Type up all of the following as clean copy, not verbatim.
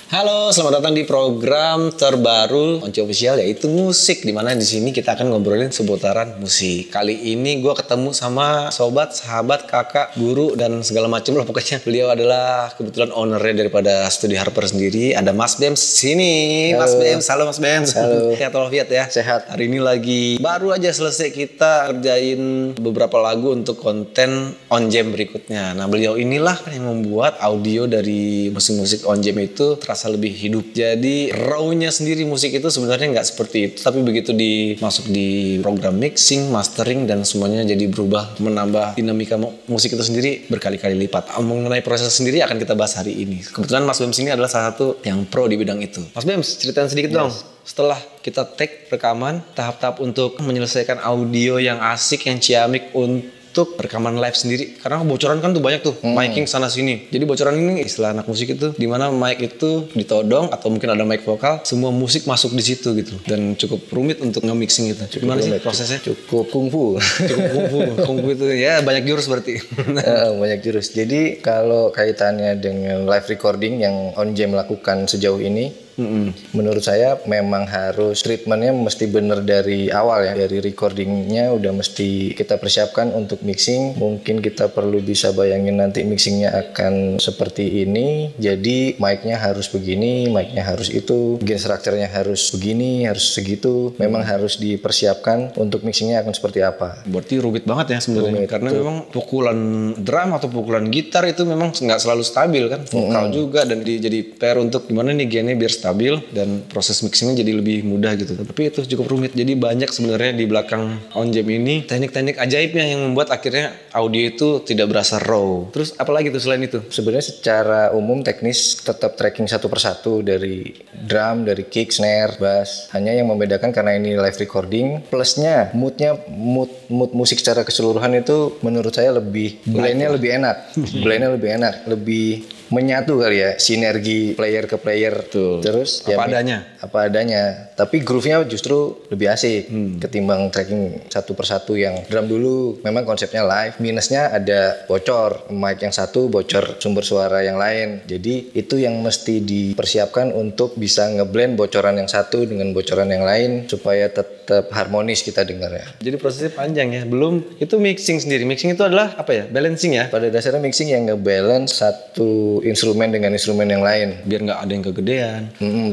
Halo, selamat datang di program terbaru Once Official, yaitu musik, dimana di sini kita akan ngobrolin seputaran musik. Kali ini gue ketemu sama sobat, sahabat, kakak, guru, dan segala macam lah pokoknya. Beliau adalah kebetulan ownernya daripada Studi Harper sendiri. Ada Mas Bems sini. Halo. Mas Bems, halo Mas Bems. Halo. Sehat walafiat ya. Sehat. Hari ini lagi baru aja selesai kita kerjain beberapa lagu untuk konten On Jam berikutnya. Nah, beliau inilah yang membuat audio dari musik-musik On Jam itu terasa lebih hidup. Jadi raw-nya sendiri musik itu sebenarnya nggak seperti itu, tapi begitu dimasuk di program mixing, mastering, dan semuanya jadi berubah, menambah dinamika musik itu sendiri berkali-kali lipat. Mengenai proses sendiri akan kita bahas hari ini. Kebetulan Mas Bems ini adalah salah satu yang pro di bidang itu. Mas Bems, ceritain sedikit dong. Setelah kita take rekaman, tahap-tahap untuk menyelesaikan audio yang asik, yang ciamik untuk rekaman live sendiri, karena bocoran kan tuh banyak tuh, miking sana sini. Jadi bocoran ini istilah anak musik itu, dimana mic itu ditodong atau mungkin ada mic vokal, semua musik masuk di situ gitu, dan cukup rumit untuk nge-mixing itu. Gimana sih prosesnya? Cukup kungfu. Kungfu itu ya banyak jurus berarti. Banyak jurus. Jadi kalau kaitannya dengan live recording yang On Jam lakukan sejauh ini, menurut saya memang harus treatmentnya mesti bener dari awal ya. Dari recordingnya udah mesti kita persiapkan untuk mixing. Mungkin kita perlu bisa bayangin nanti mixingnya akan seperti ini. Jadi mic-nya harus begini, mic-nya harus itu, gain structure-nya harus begini, harus segitu. Memang harus dipersiapkan untuk mixingnya akan seperti apa. Berarti rumit banget ya sebenarnya, karena memang pukulan drum atau pukulan gitar itu memang nggak selalu stabil kan, vokal juga, dan jadi pair untuk gimana nih gainnya biar stabil dan proses mixingnya jadi lebih mudah gitu. Tapi itu cukup rumit. Jadi banyak sebenarnya di belakang On Jam ini teknik-teknik ajaibnya yang membuat akhirnya audio itu tidak berasa raw. Terus apalagi tuh selain itu? Sebenarnya secara umum teknis tetap tracking satu persatu dari drum, dari kick, snare, bass. Hanya yang membedakan karena ini live recording, plusnya mood musik secara keseluruhan itu menurut saya lebih blendnya lebih enak. Blendnya lebih enak, lebih menyatu kali ya, sinergi player ke player. Betul. Terus apa adanya. Tapi groove-nya justru lebih asik ketimbang tracking satu persatu yang drum dulu. Memang konsepnya live, minusnya ada bocor mic yang satu, bocor sumber suara yang lain. Jadi itu yang mesti dipersiapkan untuk bisa ngeblend bocoran yang satu dengan bocoran yang lain supaya tetap harmonis kita dengarnya. Jadi prosesnya panjang ya. Belum itu mixing sendiri. Mixing itu adalah apa ya? Balancing ya. Pada dasarnya mixing yang ngebalance satu instrumen dengan instrumen yang lain. Biar nggak ada yang kegedean.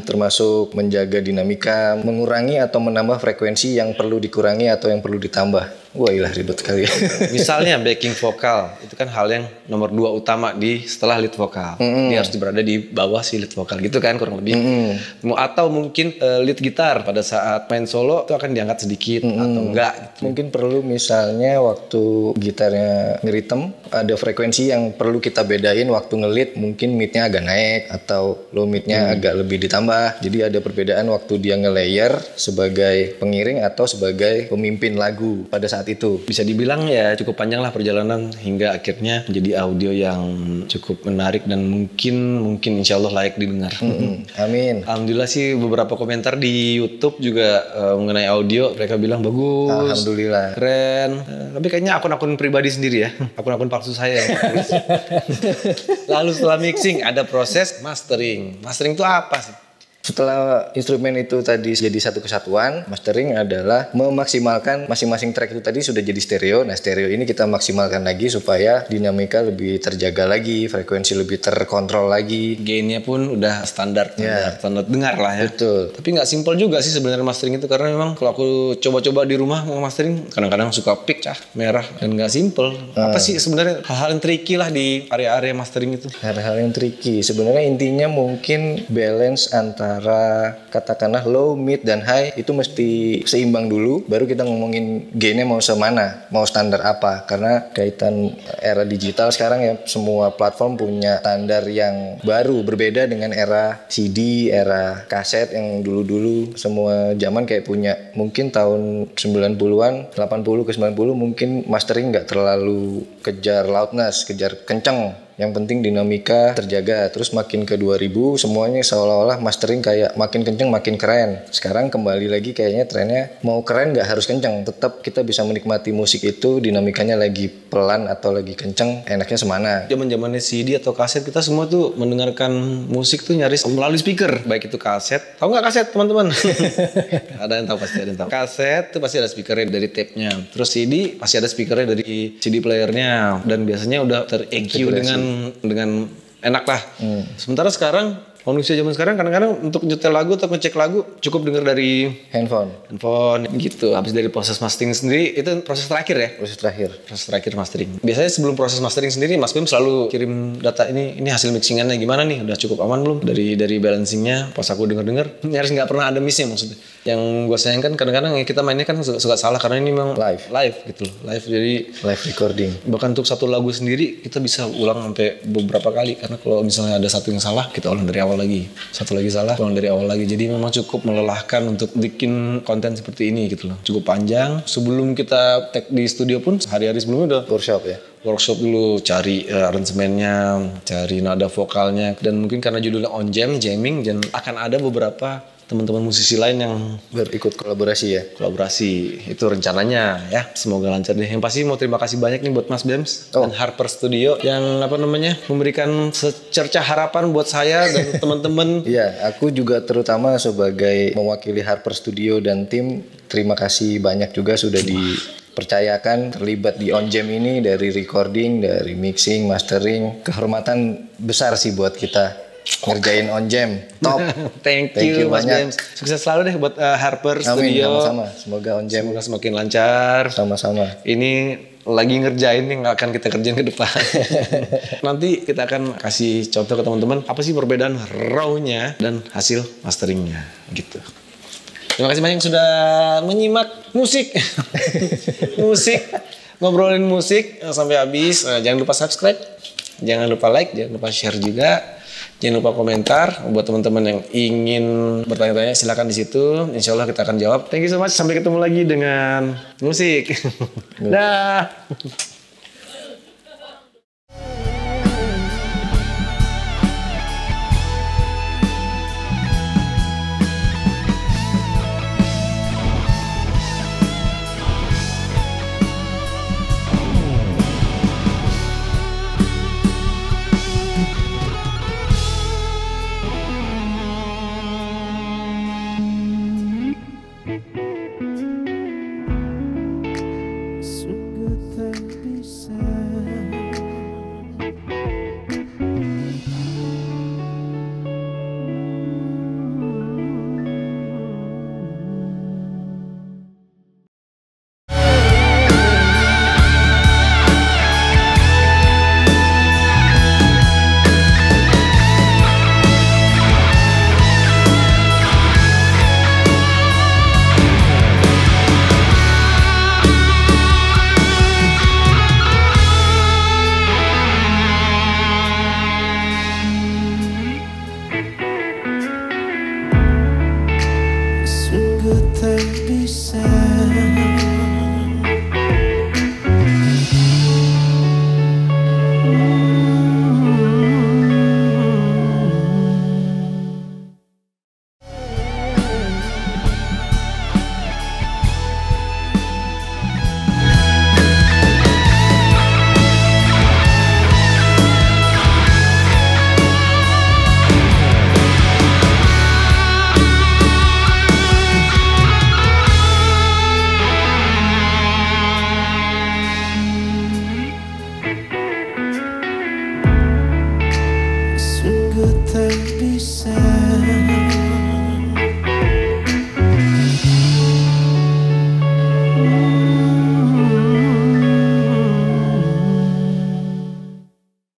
Termasuk menjaga dinamika, mengurangi atau menambah frekuensi yang perlu dikurangi atau yang perlu ditambah. Wah, ilah ribet sekali. Misalnya backing vokal, itu kan hal yang nomor 2 utama setelah lead vokal. Dia harus berada di bawah si lead vokal gitu kan kurang lebih. Atau mungkin lead gitar pada saat main solo itu akan diangkat sedikit atau enggak gitu. Mungkin perlu misalnya waktu gitarnya ngeritem, ada frekuensi yang perlu kita bedain waktu nge-lead, mungkin mid-nya agak naik atau low mid-nya agak lebih ditambah. Jadi ada perbedaan waktu dia nge-layer sebagai pengiring atau sebagai pemimpin lagu pada saat itu. Bisa dibilang ya cukup panjang lah perjalanan hingga akhirnya menjadi audio yang cukup menarik dan mungkin insya Allah layak didengar. Amin. Alhamdulillah sih beberapa komentar di YouTube juga mengenai audio, mereka bilang bagus. Alhamdulillah. Keren. Tapi kayaknya akun-akun pribadi sendiri ya, akun-akun palsu saya. Lalu setelah mixing ada proses mastering. Mastering itu apa sih? Setelah instrumen itu tadi jadi satu kesatuan, mastering adalah memaksimalkan masing-masing track itu tadi sudah jadi stereo. Nah, stereo ini kita maksimalkan lagi supaya dinamika lebih terjaga lagi, frekuensi lebih terkontrol lagi. Gainnya pun udah standar dengar lah ya. Betul. Tapi nggak simpel juga sih sebenarnya mastering itu, karena memang kalau aku coba-coba di rumah mau mastering, kadang-kadang suka pick merah dan nggak simpel. Apa sih sebenarnya hal-hal yang tricky lah di area-area mastering itu? Hal-hal yang tricky. Sebenarnya intinya mungkin balance antara katakanlah low, mid, dan high itu mesti seimbang dulu, baru kita ngomongin gainnya mau semana, mau standar apa. Karena kaitan era digital sekarang ya, semua platform punya standar yang baru, berbeda dengan era CD, era kaset yang dulu-dulu. Semua zaman kayak punya, mungkin tahun 90-an, 80 ke 90 mungkin mastering nggak terlalu kejar loudness, kejar kenceng. Yang penting dinamika terjaga. Terus makin ke 2000 semuanya seolah-olah mastering kayak makin kenceng makin keren. Sekarang kembali lagi kayaknya trennya mau keren nggak harus kenceng. Tetap kita bisa menikmati musik itu dinamikanya lagi pelan atau lagi kenceng, enaknya semana. Zaman-zamannya CD atau kaset kita semua tuh mendengarkan musik tuh nyaris melalui speaker. Baik itu kaset. Tahu nggak kaset teman-teman? Ada yang tahu, pasti ada yang tahu. Kaset tuh pasti ada speakernya dari tape-nya. Terus CD pasti ada speakernya dari CD playernya. Dan biasanya udah ter-EQ dengan enak lah. Sementara sekarang manusia zaman sekarang kadang-kadang untuk nyetel lagu atau ngecek lagu cukup denger dari handphone gitu. Habis dari proses mastering sendiri itu proses terakhir ya. Proses terakhir mastering. Biasanya sebelum proses mastering sendiri Mas Bim selalu kirim data ini hasil mixingannya gimana nih, udah cukup aman belum dari balancingnya. Pas aku denger nyaris nggak pernah ada missnya maksudnya. Yang gue sayangkan kadang-kadang kita mainnya kan suka salah karena ini memang live gitu loh. Jadi live recording. Bahkan untuk satu lagu sendiri kita bisa ulang sampai beberapa kali karena kalau misalnya ada satu yang salah kita ulang dari awal lagi, satu lagi salah ulang dari awal lagi. Jadi memang cukup melelahkan untuk bikin konten seperti ini gitu loh. Cukup panjang. Sebelum kita tag di studio pun hari-hari sebelumnya udah workshop dulu, cari aransemennya, cari nada vokalnya, dan mungkin karena judulnya On Jam, jamming, dan akan ada beberapa teman-teman musisi lain yang berikut kolaborasi itu rencananya ya, semoga lancar deh. Yang pasti mau terima kasih banyak nih buat Mas Bems dan Harper Studio yang memberikan secercah harapan buat saya dan teman-teman. Iya, aku juga terutama sebagai mewakili Harper Studio dan tim, terima kasih banyak juga sudah dipercayakan terlibat di On Jam ini, dari recording, dari mixing, mastering. Kehormatan besar sih buat kita ngerjain On Jam. Top. Thank you Mas James. Sukses selalu deh buat Harper Studio. Sama-sama. Semoga On Jam semakin lancar. Sama-sama. Ini lagi ngerjain yang akan kita kerjain ke depan. Nanti kita akan kasih contoh ke teman-teman apa sih perbedaan raw-nya dan hasil masteringnya gitu. Terima kasih banyak sudah menyimak musik. Ngobrolin musik sampai habis. Jangan lupa subscribe, jangan lupa like, jangan lupa share juga. Jangan lupa komentar. Buat teman-teman yang ingin bertanya-tanya silakan di situ. Insya Allah kita akan jawab. Thank you so much. Sampai ketemu lagi dengan musik. Dah.